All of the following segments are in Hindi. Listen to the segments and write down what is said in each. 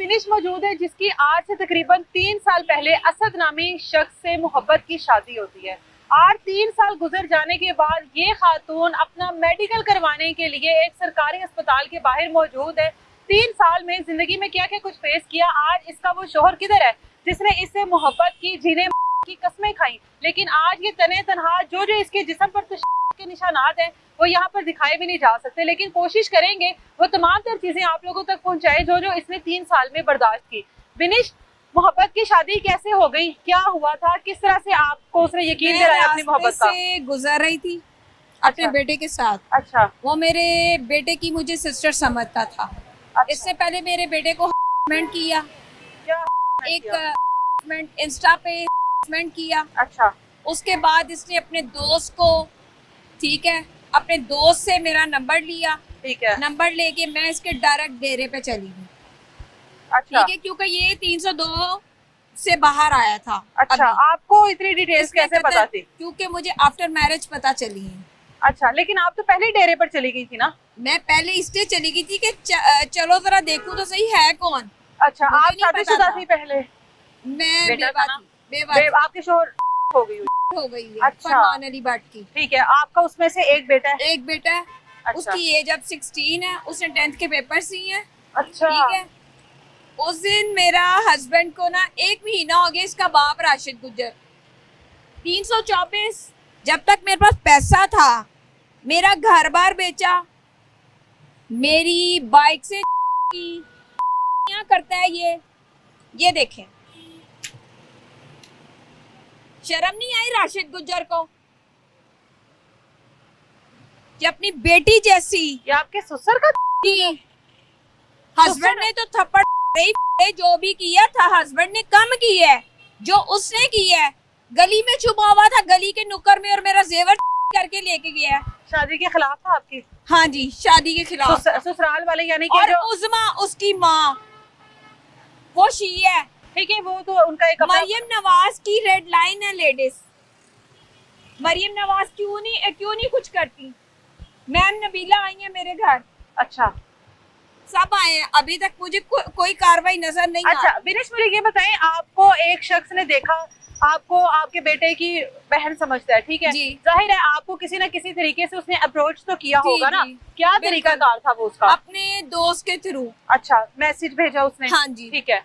फिनिश मौजूद है जिसकी आज से तकरीबन 3 साल पहले असद नामी शख्स से मोहब्बत की शादी होती है। आज 3 साल गुजर जाने के बाद ये खातून अपना मेडिकल करवाने के लिए एक सरकारी अस्पताल के बाहर मौजूद है। 3 साल में जिंदगी में क्या क्या कुछ फेस किया, आज इसका वो शोहर किधर है जिसने इससे मोहब्बत की, जिन्हें की कस्में खाई, लेकिन आज ये तने तनहा जो इसके जिस्म पर के निशानात हैं वो यहाँ पर दिखाए भी नहीं जा सकते, लेकिन कोशिश करेंगे वो तमाम तर चीजें आप लोगों तक पहुंचाए जो इसने 3 साल में बर्दाश्त की। बिनिश, मोहब्बत की शादी कैसे हो गई, क्या हुआ था, किस तरह से आपको उसने यकीन दिलाया अपनी मोहब्बत का? से गुजर रही थी अपने बेटे के साथ। अच्छा, वो मेरे बेटे की मुझे सिस्टर समझता था। अच्छा। इससे पहले मेरे बेटे को हरासमेंट किया, क्या एक इंस्टा पे हरासमेंट किया। अच्छा, उसके बाद इसने अपने दोस्त को, ठीक है, अपने दोस्त से मेरा नंबर लिया। ठीक है, नंबर लेके मैं इसके डायरेक्ट डेरे पे चली गई। अच्छा, ठीक है, क्योंकि ये 302 से बाहर आया था। अच्छा, आपको इतनी डिटेल्स कैसे पता थी? क्योंकि मुझे आफ्टर मैरिज पता चली है। अच्छा, लेकिन आप तो पहले डेरे पर चली गई थी ना? मैं पहले इसलिए चली गई थी कि चलो जरा देखूं तो सही है कौन। अच्छा, आप शादीशुदा थी पहले? मैं बेवा थी। आपके शोहर हो गई हो गई है। अच्छा, फरमान अली भट्ट की। ठीक है, आपका उसमें से एक बेटा है? एक बेटा है। अच्छा। उसकी एज अब 16 है। उसने 10th के पेपर दिए हैं। अच्छा, ठीक है। उस दिन मेरा हस्बैंड को ना 1 महीना हो गया, इसका बाप राशिद गुज्जर 324, जब तक मेरे पास पैसा था मेरा घर बार बेचा, मेरी बाइक से क्या करता है ये देखें। शर्म नहीं आई राशिद गुज्जर को कि अपनी बेटी जैसी। ये आपके ससुर का? हस्बैंड ने तो थप्पड़ जो भी किया था हस्बैंड ने कम किया है, जो उसने किया है गली में छुपा हुआ था, गली के नुक्कर में, और मेरा जेवर करके लेके गया है। शादी के खिलाफ था आपकी? हाँ जी, शादी के खिलाफ। ससुराल वाले यानी कि और उज़मा उसकी माँ वो शी है। ठीक है, वो तो उनका एक मरियम नवाज की रेड लाइन है लेडीज। मरियम नवाज क्यों नहीं कुछ करती। मैम नबीला आई है मेरे घर। अच्छा, सब आए हैं, अभी तक मुझे कोई कार्रवाई नजर नहीं आई। अच्छा बिनिश, मुझे ये बताएं, आपको एक शख्स ने देखा, आपको आपके बेटे की बहन समझता है, ठीक है, जाहिर है आपको किसी न किसी तरीके से उसने अप्रोच तो किया होगा ना? क्या तरीका कार था वो उसका? अपने दोस्त के थ्रू। अच्छा, मैसेज भेजा उसने? हाँ जी। ठीक है,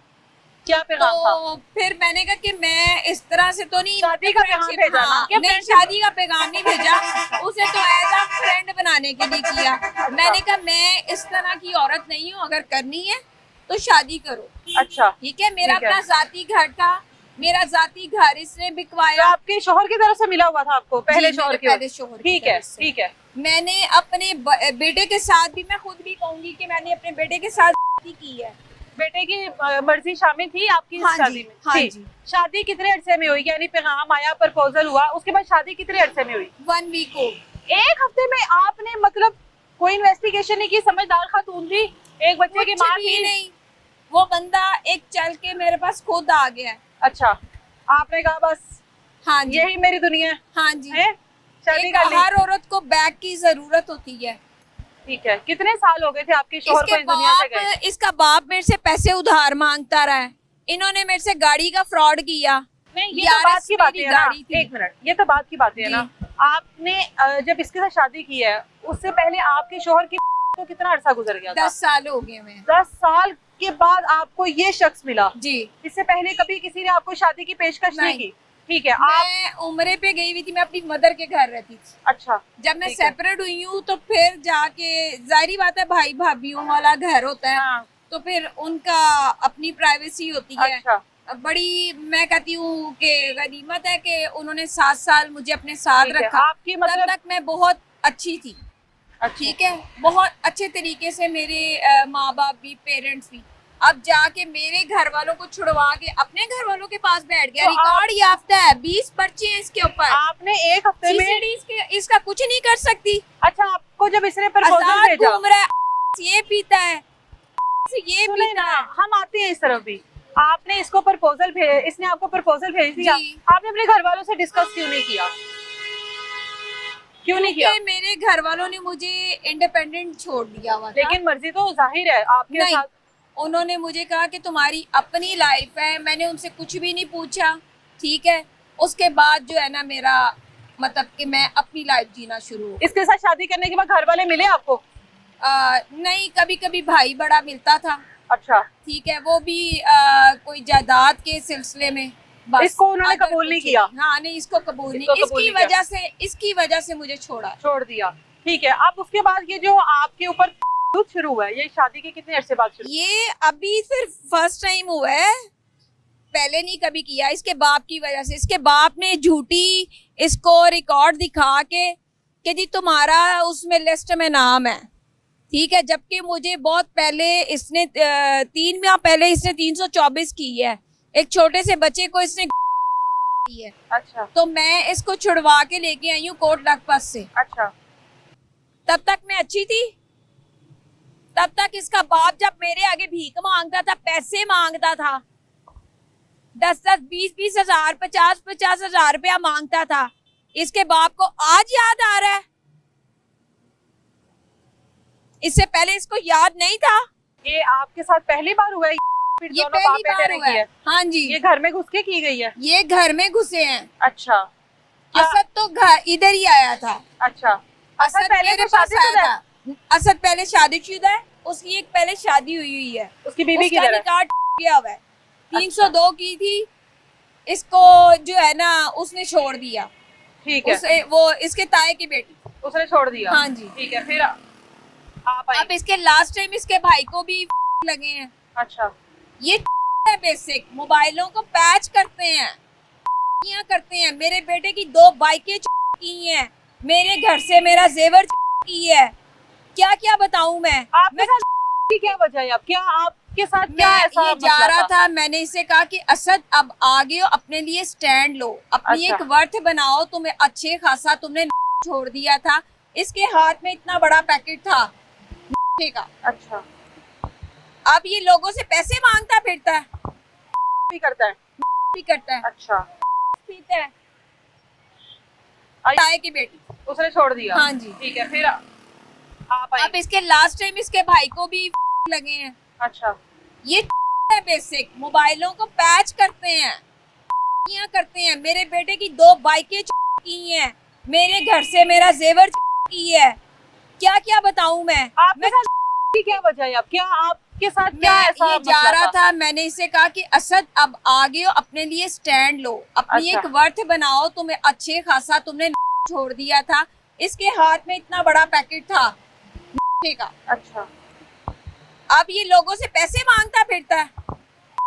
क्या पैगाम था? फिर मैंने कहा कि मैं इस तरह से तो नहीं, शादी का पैगाम भेजा ना? नहीं, शादी का पैगाम नहीं भेजा, उसे तो एज अ फ्रेंड बनाने के लिए किया। मैंने कहा मैं इस तरह की औरत नहीं हूँ, अगर करनी है तो शादी करो। अच्छा, ठीक है, मेरा अपना जाती घर था, मेरा जाती घर इसने बिकवाया। तो आपके शोहर की तरफ से मिला हुआ था आपको? पहले शोहर की? पहले शोहर। ठीक है, ठीक है। मैंने अपने बेटे के साथ भी, मैं खुद भी कहूंगी कि मैंने अपने बेटे के साथ की है। बेटे की मर्जी शामिल थी आपकी शादी में? हाँ जी। शादी कितने अरसे में हुई, यानी पैगाम आया, प्रपोजल हुआ, उसके बाद शादी कितने अरसे में हुई? 1 वीक हो। 1 हफ्ते में आपने मतलब कोई इन्वेस्टिगेशन नहीं की? समझदार खातून थी, एक बच्चे की माँ थी। नहीं, वो बंदा एक चल के मेरे पास खुद आ गया है। अच्छा, आपने कहा बस हाँ जी, यही मेरी दुनिया है? हाँ जी, शादी कर ली। हर औरत को बैग की जरूरत होती है। ठीक है, कितने साल हो गए थे आपके शोहर को इस दुनिया से गए? इसका बाप मेरे से पैसे उधार मांगता रहा है। इन्होंने मेरे से गाड़ी का फ्रॉड किया। नहीं, ये तो बात की बातें है ना। एक मिनट, ये तो बात की बातें है ना। आपने जब इसके साथ शादी की है, उससे पहले आपके शोहर की तो कितना अरसा गुजर गया? 10 साल हो गए मैं। 10 साल के बाद आपको ये शख्स मिला जी। इससे पहले कभी किसी ने आपको शादी की पेशकश नहीं की? ठीक है। मैं उम्रे पे गई हुई थी, मैं अपनी मदर के घर रहती थी। अच्छा, जब मैं सेपरेट हुई हूँ तो फिर जाके, जाहिर बात है भाई भाभीियों वाला घर होता है। हाँ। तो फिर उनका अपनी प्राइवेसी होती है। अच्छा। बड़ी मैं कहती हूँ कि गनीमत है कि उन्होंने 7 साल मुझे अपने साथ रखा। आपकी मतलब तब तक मैं बहुत अच्छी थी। ठीक है, बहुत अच्छे तरीके से मेरे माँ बाप भी, पेरेंट्स भी। अब जाके मेरे घर वालों को छुड़वा के अपने घर वालों के पास बैठ गया। तो रिकॉर्ड याफ्ता है, 20 पर्चे हैं इसके ऊपर। आपने 1 हफ्ते में इसका कुछ नहीं कर सकती। अच्छा, आपको जब इसने प्रपोजल भेजा, घूम रहा है, ये पीता है, ये पीता है। हम आते हैं इस तरफ भी। आपने इसको प्रपोजल इसने आपको प्रपोजल भेज दिया, आपने अपने घर वालों से डिस्कस क्यों नहीं किया? क्यों नहीं किया? मेरे घर वालों ने मुझे इंडिपेंडेंट छोड़ दिया हुआ था। लेकिन मर्जी तो जाहिर है आपके साथ। उन्होंने मुझे कहा कि तुम्हारी अपनी लाइफ है, मैंने उनसे कुछ भी नहीं पूछा, ठीक है। उसके बाद जो है ना मेरा मतलब कि मैं अपनी लाइफ जीना शुरू हो। इसके साथ शादी करने के बाद घर वाले मिले आपको? नहीं, कभी कभी भाई बड़ा मिलता था, अच्छा, ठीक है, वो भी कोई जायदाद के सिलसिले में। बस इसको उन्होंने अदर कबूल नहीं कुछ किया? हाँ नहीं, इसको कबूल नहीं, इसको कबूल इसकी नहीं किया। इसकी वजह से मुझे छोड़ा। छोड़ दिया, ठीक है। अब उसके बाद ये जो आपके ऊपर शुरू हुआ है, ये शादी के कितने अरसे बाद शुरू? ये अभी सिर्फ फर्स्ट टाइम हुआ है, पहले नहीं कभी किया। इसके बाप की वजह से, इसके बाप ने झूठी इसको रिकॉर्ड दिखा के कि जी तुम्हारा उसमें लिस्ट में नाम है, ठीक है, जबकि मुझे बहुत पहले इसने 3 माह पहले इसने 324 की है, एक छोटे से बच्चे को इसने की है। अच्छा, तो मैं इसको छुड़वा के लेके आई हूँ कोट लखपत से। अच्छा, तब तक मैं अच्छी थी, तब तक इसका बाप जब मेरे आगे भीख मांगता था, पैसे मांगता था, 10-10, 20-20 हजार, 50-50 हजार रुपया मांगता था, इसके बाप को आज याद आ रहा है, इससे पहले इसको याद नहीं था। ये आपके साथ पहली बार हुआ है? फिर ये दोनों पहली बाप बेटे बार ने हुआ की है। हाँ जी, ये घर में घुस के की गई है? ये घर में घुसे हैं। अच्छा, क्या? असद तो घर इधर ही आया था। अच्छा, असद पहले मेरे तो पास शादीशुदा आया था। असद पहले शादीशुदा है, उसकी एक पहले शादी हुई है, उसकी बीवी उसका किधर है? निकाह गया हुआ है। 302 की थी, इसको जो है ना उसने छोड़ दिया। ठीक है, उसे वो इसके ताए की बेटी। उसने छोड़ दिया? हाँ जी। ठीक है, फिर आप आई? अब इसके लास्ट टाइम इसके भाई को भी लगे हैं। अच्छा, ये है बेसिक, मोबाइलों को पैच करते हैं, करते हैं। मेरे बेटे की 2 बाइकें की हैं, मेरे घर से मेरा जेवर की है, क्या क्या बताऊं मैं। आपके साथ की क्या वजह है? अब क्या आपके साथ क्या मैं ऐसा ये जा मसला रहा था, मैंने इससे कहा कि असद अब आगे हो, अपने लिए स्टैंड लो, अपनी अच्छा। एक वर्थ बनाओ। तुम्हें अच्छे खासा तुमने छोड़ दिया था, इसके हाथ में इतना बड़ा पैकेट था का। अच्छा, अब ये लोगों से पैसे मांगता फिरता है, भी करता है? भी करता है, अच्छा, पीता है। आई? ताए की बेटी। उसने छोड़ दिया? हाँ जी। ठीक है, फिर आप आई? अब इसके लास्ट टाइम इसके भाई को भी लगे हैं। अच्छा, ये है बेसिक, मोबाइलों को पैच करते हैं, करते हैं। मेरे बेटे की 2 बाइकें की हैं, मेरे घर से मेरा जेवर की है, क्या क्या बताऊं मैं। आपके साथ की क्या वजह है? अब क्या आपके साथ क्या मैं ऐसा ये जा मसला रहा था, मैंने इसे कहा कि असद अब आगे हो, अपने लिए स्टैंड लो, अपनी अच्छा। एक वर्थ बनाओ। तुम्हें अच्छे खासा तुमने छोड़ दिया था, इसके हाथ में इतना बड़ा पैकेट था का। अच्छा, अब ये लोगों से पैसे मांगता फिरता है,